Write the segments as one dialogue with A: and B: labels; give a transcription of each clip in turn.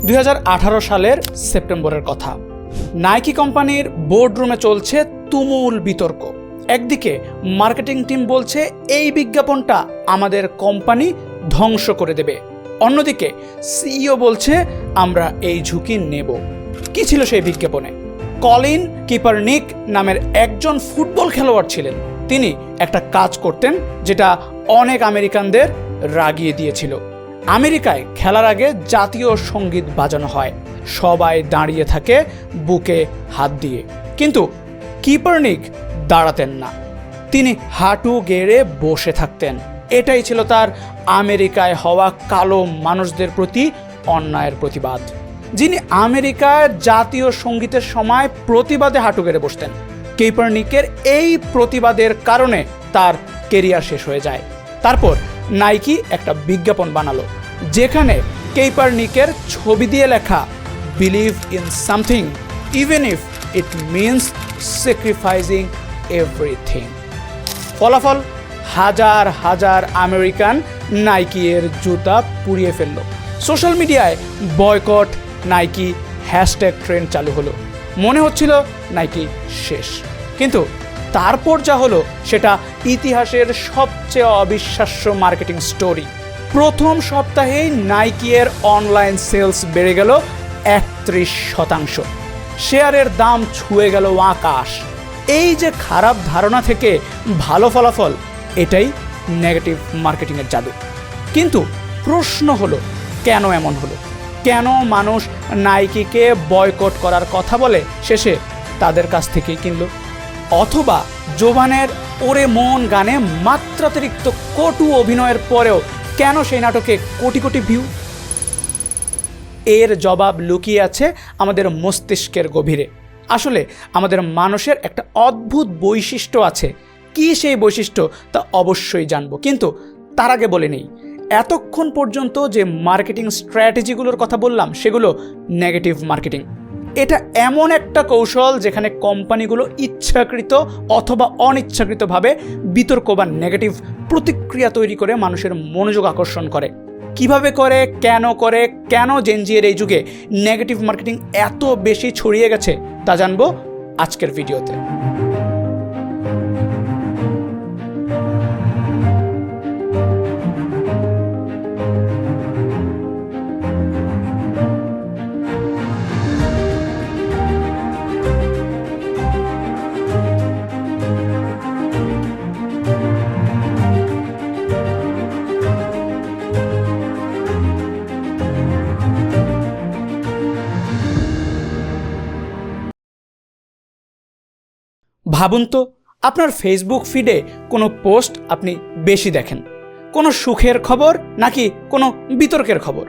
A: 2018 সালের সেপ্টেম্বরের কথা। নাইকি কোম্পানির বোর্ডরুমে চলছে তুমুল বিতর্ক। একদিকে মার্কেটিং টিম বলছে এই বিজ্ঞাপনটা আমাদের কোম্পানি ধ্বংস করে দেবে, অন্যদিকে সিইও বলছে আমরা এই ঝুঁকি নেব। কি ছিল সেই বিজ্ঞাপনে? কলিন কিপারনিক নামের একজন ফুটবল খেলোয়াড় ছিলেন। তিনি একটা কাজ করতেন যেটা অনেক আমেরিকানদের রাগিয়ে দিয়েছিল। আমেরিকায় খেলার আগে জাতীয় সঙ্গীত বাজানো হয়, সবাই দাঁড়িয়ে থাকে বুকে হাত দিয়ে, কিন্তু কিপারনিক দাঁড়াতেন না, তিনি হাঁটু গেড়ে বসে থাকতেন। এটাই ছিল তার আমেরিকায় হওয়া কালো মানুষদের প্রতি অন্যায়ের প্রতিবাদ। যিনি আমেরিকার জাতীয় সঙ্গীতের সময় প্রতিবাদে হাঁটু গেড়ে বসতেন, কিপারনিকের এই প্রতিবাদের কারণে তার কেরিয়ার শেষ হয়ে যায়। তারপর নাইকি একটা বিজ্ঞাপন বানালো যেখানে কিপারনিকের ছবি দিয়ে লেখা believe in something even if it means sacrificing everything. ফলাফল, হাজার হাজার আমেরিকান নাইকি এর জুতা পুড়িয়ে ফেলল। সোশ্যাল মিডিয়ায় বয়কট নাইকি হ্যাশট্যাগ ট্রেন্ড চালু হলো। মনে হচ্ছিল নাইকি শেষ, কিন্তু তারপর যা হলো সেটা ইতিহাসের সবচেয়ে অবিশ্বাস্য মার্কেটিং স্টোরি। প্রথম সপ্তাহেই নাইকি এর অনলাইন সেলস বেড়ে গেল 31%। শেয়ারের দাম ছুঁয়ে গেল আকাশ। এই যে খারাপ ধারণা থেকে ভালো ফলাফল, এটাই নেগেটিভ মার্কেটিংয়ের জাদু। কিন্তু প্রশ্ন হলো, কেন এমন হলো? কেন মানুষ নাইকিকে বয়কট করার কথা বলে শেষে তাদের কাছ থেকেই কিনল? অথবা জোভানের ওরে মন গানে মাত্রাতিরিক্ত কটু অভিনয়ের পরেও কেন সেই নাটকে কোটি কোটি ভিউ? এর জবাব লুকিয়ে আছে আমাদের মস্তিষ্কের গভীরে। আসলে আমাদের মানুষের একটা অদ্ভুত বৈশিষ্ট্য আছে। কি সেই বৈশিষ্ট্য তা অবশ্যই জানবো, কিন্তু তার আগে বলে নেই, এতক্ষণ পর্যন্ত যে মার্কেটিং স্ট্র্যাটেজিগুলোর কথা বললাম সেগুলো নেগেটিভ মার্কেটিং। এটা এমন একটা কৌশল যেখানে কোম্পানিগুলো ইচ্ছাকৃত অথবা অনিচ্ছাকৃতভাবে বিতর্ক বা নেগেটিভ প্রতিক্রিয়া তৈরি করে মানুষের মনোযোগ আকর্ষণ করে। কিভাবে করে, কেন জেনজির এই যুগে নেগেটিভ মার্কেটিং এত বেশি ছড়িয়ে গেছে তা জানবো আজকের ভিডিওতে। ভাবুন তো, আপনার ফেসবুক ফিডে কোনো পোস্ট আপনি বেশি দেখেন, কোনো সুখের খবর নাকি কোনো বিতর্কের খবর?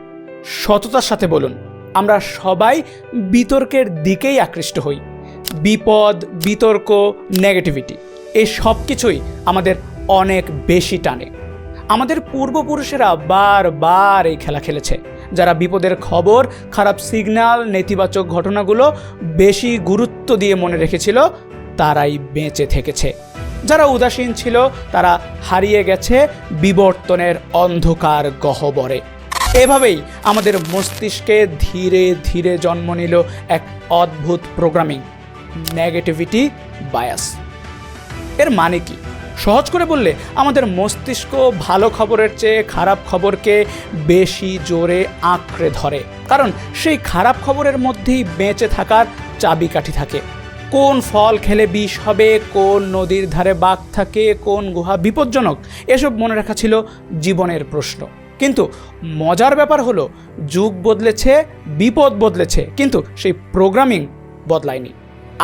A: সততার সাথে বলুন, আমরা সবাই বিতর্কের দিকেই আকৃষ্ট হই। বিপদ, বিতর্ক, নেগেটিভিটি, এই সব কিছুই আমাদের অনেক বেশি টানে। আমাদের পূর্বপুরুষেরা বারবার এই খেলা খেলেছে। যারা বিপদের খবর, খারাপ সিগন্যাল, নেতিবাচক ঘটনাগুলো বেশি গুরুত্ব দিয়ে মনে রেখেছিল তারাই বেঁচে থেকেছে। যারা উদাসীন ছিল তারা হারিয়ে গেছে বিবর্তনের অন্ধকার গহ্বরে। এভাবেই আমাদের মস্তিষ্কে ধীরে ধীরে জন্ম নিল এক অদ্ভুত প্রোগ্রামিং, নেগেটিভিটি বায়াস। এর মানে কি? সহজ করে বললে, আমাদের মস্তিষ্ক ভালো খবরের চেয়ে খারাপ খবরকে বেশি জোরে আঁকড়ে ধরে, কারণ সেই খারাপ খবরের মধ্যেই বেঁচে থাকার চাবিকাঠি থাকে। কোন ফল খেলে বিষ হবে, কোন নদীর ধারে বাঘ থাকে, কোন গুহা বিপজ্জনক, এসব মনে রাখা ছিল জীবনের প্রশ্ন। কিন্তু মজার ব্যাপার হলো, যুগ বদলেছে, বিপদ বদলেছে, কিন্তু সেই প্রোগ্রামিং বদলায়নি।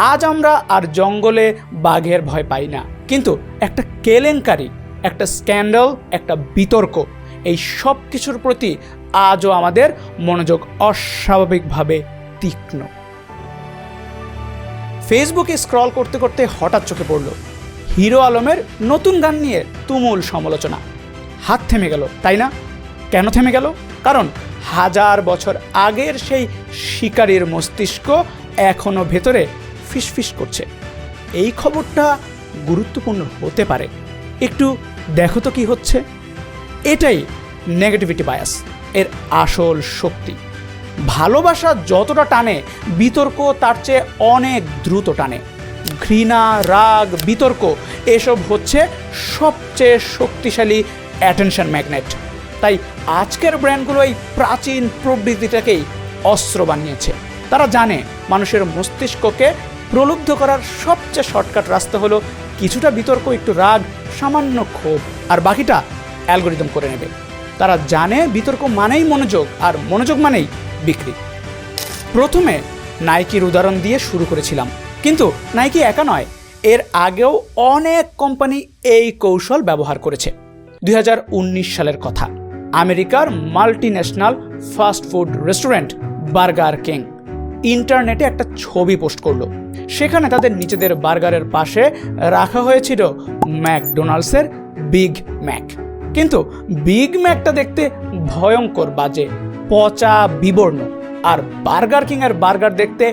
A: আজ আমরা আর জঙ্গলে বাঘের ভয় পাই না, কিন্তু একটা কেলেঙ্কারি, একটা স্ক্যান্ডাল, একটা বিতর্ক, এই সব কিছুর প্রতি আজও আমাদের মনোযোগ অস্বাভাবিকভাবে তীক্ষ্ণ। ফেসবুকে স্ক্রল করতে করতে হঠাৎ চোখে পড়ল হিরো আলমের নতুন গান নিয়ে তুমুল সমালোচনা। হাত থেমে গেল, তাই না? কেন থেমে গেল? কারণ হাজার বছর আগের সেই শিকারীর মস্তিষ্ক এখনো ভেতরে ফিসফিস করছে। এই খবরটা গুরুত্বপূর্ণ হতে পারে, একটু দেখো তো কি হচ্ছে। এটাই নেগেটিভিটি বায়াস, এর আসল শক্তি। ভালোবাসা যতটা টানে, বিতর্ক তার চেয়ে অনেক দ্রুত টানে। ঘৃণা, রাগ, বিতর্ক এসব হচ্ছে সবচেয়ে শক্তিশালী অ্যাটেনশন ম্যাগনেট। তাই আজকের ব্র্যান্ডগুলো এই প্রাচীন প্রবৃত্তিটাকেই অস্ত্র বানিয়েছে। তারা জানে মানুষের মস্তিষ্ককে প্রলুব্ধ করার সবচেয়ে শর্টকাট রাস্তা হলো কিছুটা বিতর্ক, একটু রাগ, সামান্য ক্ষোভ, আর বাকিটা অ্যালগোরিদম করে নেবে। তারা জানে বিতর্ক মানেই মনোযোগ, আর মনোযোগ মানেই বিক্রি। প্রথমে নাইকির উদাহরণ দিয়ে শুরু করেছিলাম, কিন্তু নাইকি একা নয়, এর আগেও অনেক কোম্পানি এই কৌশল ব্যবহার করেছে। 2019 সালের কথা, আমেরিকার multinational fast food restaurant burger king ইন্টারনেটে একটা ছবি পোস্ট করলো। সেখানে তাদের নিজেদের বার্গারের পাশে রাখা হয়েছিল ম্যাকডোনাল্ডসের বিগ ম্যাক। কিন্তু বিগ ম্যাকটা দেখতে ভয়ঙ্কর বাজে, পচা, বিবর্ণ, আর বার্গার কিং এর বার্গার দেখতে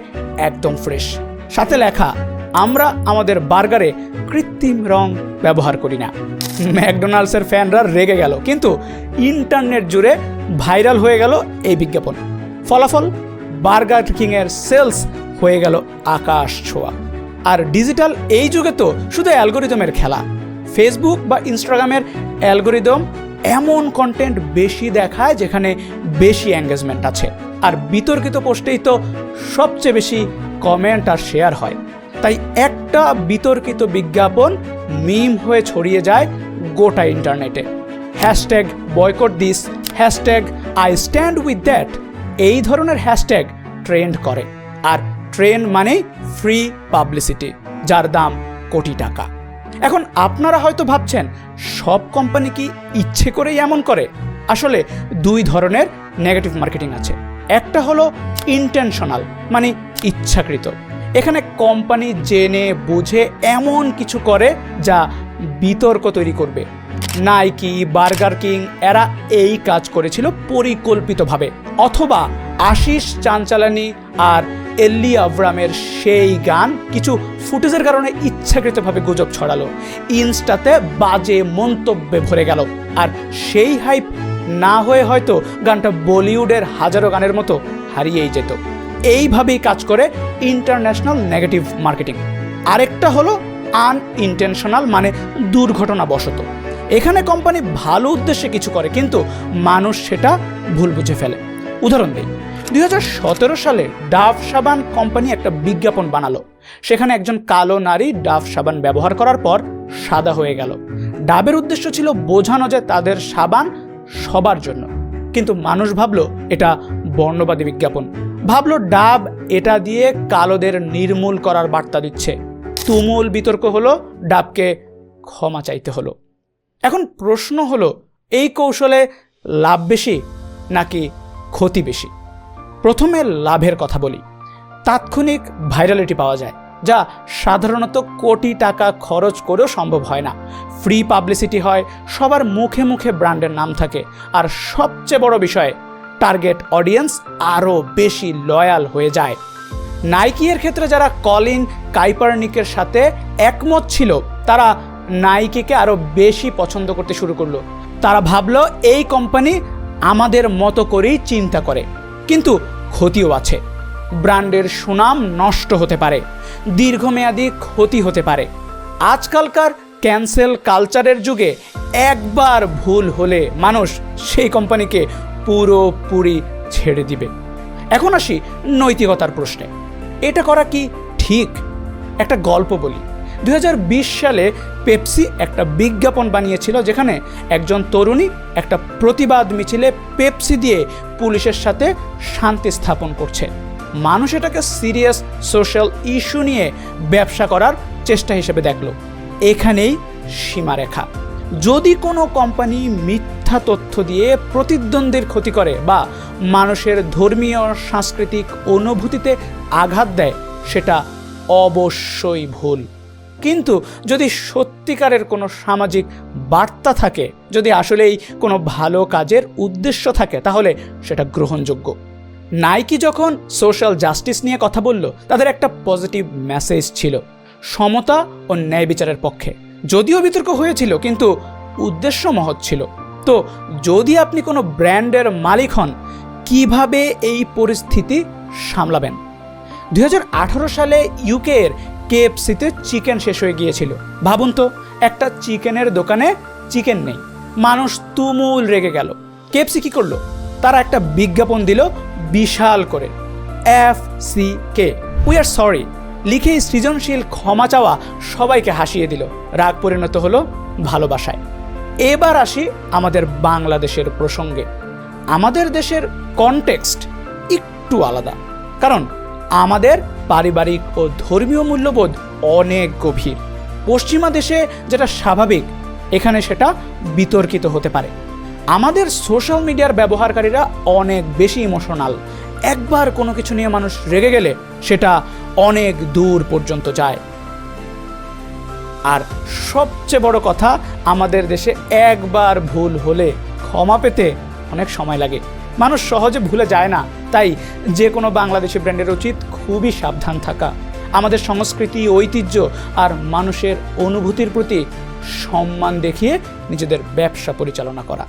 A: একদম ফ্রেশ। সাথে লেখা, আমরা আমাদের বার্গারে কৃত্রিম রং ব্যবহার করি না। ম্যাকডোনাল্ডসের ফ্যানরা রেগে গেল, কিন্তু ইন্টারনেট জুড়ে ভাইরাল হয়ে গেল এই বিজ্ঞাপন। ফলাফল, বার্গার কিং এর সেলস হয়ে গেল আকাশ ছোঁয়া। আর ডিজিটাল এই যুগে তো শুধু অ্যালগোরিদমের খেলা। ফেসবুক বা ইনস্টাগ্রামের অ্যালগোরিদম এমন কন্টেন্ট বেশি দেখায় যেখানে বেশি এঙ্গেজমেন্ট আছে, আর বিতর্কিত পোস্টেই তো সবচেয়ে বেশি কমেন্ট আর শেয়ার হয়। তাই একটা বিতর্কিত বিজ্ঞাপন মিম হয়ে ছড়িয়ে যায় গোটা ইন্টারনেটে। Hashtag boycott this, hashtag I stand with that, এই ধরনের হ্যাশট্যাগ ট্রেন্ড করে। আর ট্রেন্ড মানে ফ্রি পাবলিসিটি, যার দাম কোটি টাকা। এখন আপনারা হয়তো ভাবছেন, সব কোম্পানি কি ইচ্ছে করেই এমন করে? আসলে দুই ধরনের নেগেটিভ মার্কেটিং আছে। একটা হলো ইন্টেনশনাল, মানে ইচ্ছাকৃত। এখানে কোম্পানি জেনে বুঝে এমন কিছু করে যা বিতর্ক তৈরি করবে। নাইকি, বার্গার কিং এরা এই কাজ করেছিল পরিকল্পিতভাবে। অথবা আশিস চাঞ্চালানি আর এল্লি আভরামের সেই গান কিছু ফুটেজের কারণে ইচ্ছাকৃতভাবে গুজব ছড়ালো, ইনস্টাতে বাজে মন্তব্যে ভরে গেল, আর সেই হাইপ না হয়ে হয়তো গানটা বলিউডের হাজারো গানের মতো হারিয়েই যেত। এইভাবেই কাজ করে ইন্টারন্যাশনাল নেগেটিভ মার্কেটিং। আরেকটা হলো আনইনটেনশনাল, মানে দুর্ঘটনাবশত। এখানে কোম্পানি ভালো উদ্দেশ্যে কিছু করে, কিন্তু মানুষ সেটা ভুল বুঝে ফেলে। উদাহরণ দিই, 2017 সালে ডাভ সাবান কোম্পানি একটা বিজ্ঞাপন বানালো। সেখানে একজন কালো নারী ডাভ সাবান ব্যবহার করার পর সাদা হয়ে গেল। ডাবের উদ্দেশ্য ছিল বোঝানো যে তাদের সাবান সবার জন্য, কিন্তু মানুষ ভাবলো এটা বর্ণবাদী বিজ্ঞাপন, ভাবলো ডাব এটা দিয়ে কালোদের নির্মূল করার বার্তা দিচ্ছে। তুমুল বিতর্ক হলো, ডাবকে ক্ষমা চাইতে হলো। এখন প্রশ্ন হলো, এই কৌশলে লাভ বেশি নাকি ক্ষতি বেশি? প্রথমে লাভের কথা বলি। তাৎক্ষণিক ভাইরালিটি পাওয়া যায়, যা সাধারণত কোটি টাকা খরচ করেও সম্ভব হয় না। ফ্রি পাবলিসিটি হয়, সবার মুখে মুখে ব্র্যান্ডের নাম থাকে, আর সবচেয়ে বড় বিষয়, টার্গেট অডিয়েন্স আরও বেশি লয়াল হয়ে যায়। নাইকি এর ক্ষেত্রে যারা কলিন কাইপারনিকের সাথে একমত ছিল, তারা নাইকিকে আরও বেশি পছন্দ করতে শুরু করলো। তারা ভাবলো এই কোম্পানি আমাদের মতো করেই চিন্তা করে। কিন্তু ক্ষতিও আছে। ব্র্যান্ডের সুনাম নষ্ট হতে পারে, দীর্ঘমেয়াদী ক্ষতি হতে পারে। আজকালকার ক্যান্সেল কালচারের যুগে একবার ভুল হলে মানুষ সেই কোম্পানিকে পুরোপুরি ছেড়ে দিবে। এখন আসি নৈতিকতার প্রশ্নে, এটা করা কি ঠিক? একটা গল্প বলি। 2020 সালে পেপসি একটা বিজ্ঞাপন বানিয়েছিল, যেখানে একজন তরুণী একটা প্রতিবাদ মিছিলে পেপসি দিয়ে পুলিশের সাথে শান্তি স্থাপন করছে। মানুষ এটাকে সিরিয়াস সোশ্যাল ইস্যু নিয়ে ব্যবসা করার চেষ্টা হিসেবে দেখল। এখানেই সীমারেখা। যদি কোনো কোম্পানি মিথ্যা তথ্য দিয়ে প্রতিদ্বন্দ্বীর ক্ষতি করে বা মানুষের ধর্মীয় সাংস্কৃতিক অনুভূতিতে আঘাত দেয়, সেটা অবশ্যই ভুল। কিন্তু যদি সত্যিকারের কোনো সামাজিক বার্তা থাকে, যদি আসলেই কোনো ভালো কাজের উদ্দেশ্য থাকে, তাহলে সেটা গ্রহণযোগ্য। নাইকি যখন সোশ্যাল জাস্টিস নিয়ে কথা বলল, তাদের একটা পজিটিভ মেসেজ ছিল, সমতা ও ন্যায় বিচারের পক্ষে। যদিও বিতর্ক হয়েছিল, কিন্তু উদ্দেশ্য মহৎ ছিল। তো যদি আপনি কোনো ব্র্যান্ডের মালিক হন, কিভাবে এই পরিস্থিতি সামলাবেন। 2018 সালে ইউকের কেএফসিতে চিকেন শেষ হয়ে গিয়েছিল। ভাবুন তো, একটা চিকেনের দোকানে চিকেন নেই, মানুষ তুমুল রেগে গেল। কেএফসি কি করলো? তারা একটা বিজ্ঞাপন দিল বিশাল করে, FCK, উই আর সরি লিখে সৃজনশীল ক্ষমা চাওয়া সবাইকে হাসিয়ে দিল। রাগ পরিণত হলো ভালোবাসায়। এবার আসি আমাদের বাংলাদেশের প্রসঙ্গে। আমাদের দেশের কনটেক্সট একটু আলাদা, কারণ আমাদের পারিবারিক ও ধর্মীয় মূল্যবোধ অনেক গভীর। পশ্চিমা দেশে যেটা স্বাভাবিক, এখানে সেটা বিতর্কিত হতে পারে। আমাদের সোশ্যাল মিডিয়ার ব্যবহারকারীরা অনেক বেশি ইমোশনাল। একবার কোনো কিছু নিয়ে মানুষ রেগে গেলে সেটা অনেক দূর পর্যন্ত যায়। আর সবচেয়ে বড় কথা, আমাদের দেশে একবার ভুল হলে ক্ষমা পেতে অনেক সময় লাগে। মানুষ সহজে ভুলে যায় না। তাই যে কোনো বাংলাদেশি ব্র্যান্ডের উচিত খুবই সাবধান থাকা, আমাদের সংস্কৃতি, ঐতিহ্য আর মানুষের অনুভূতির প্রতি সম্মান দেখিয়ে নিজেদের ব্যবসা পরিচালনা করা।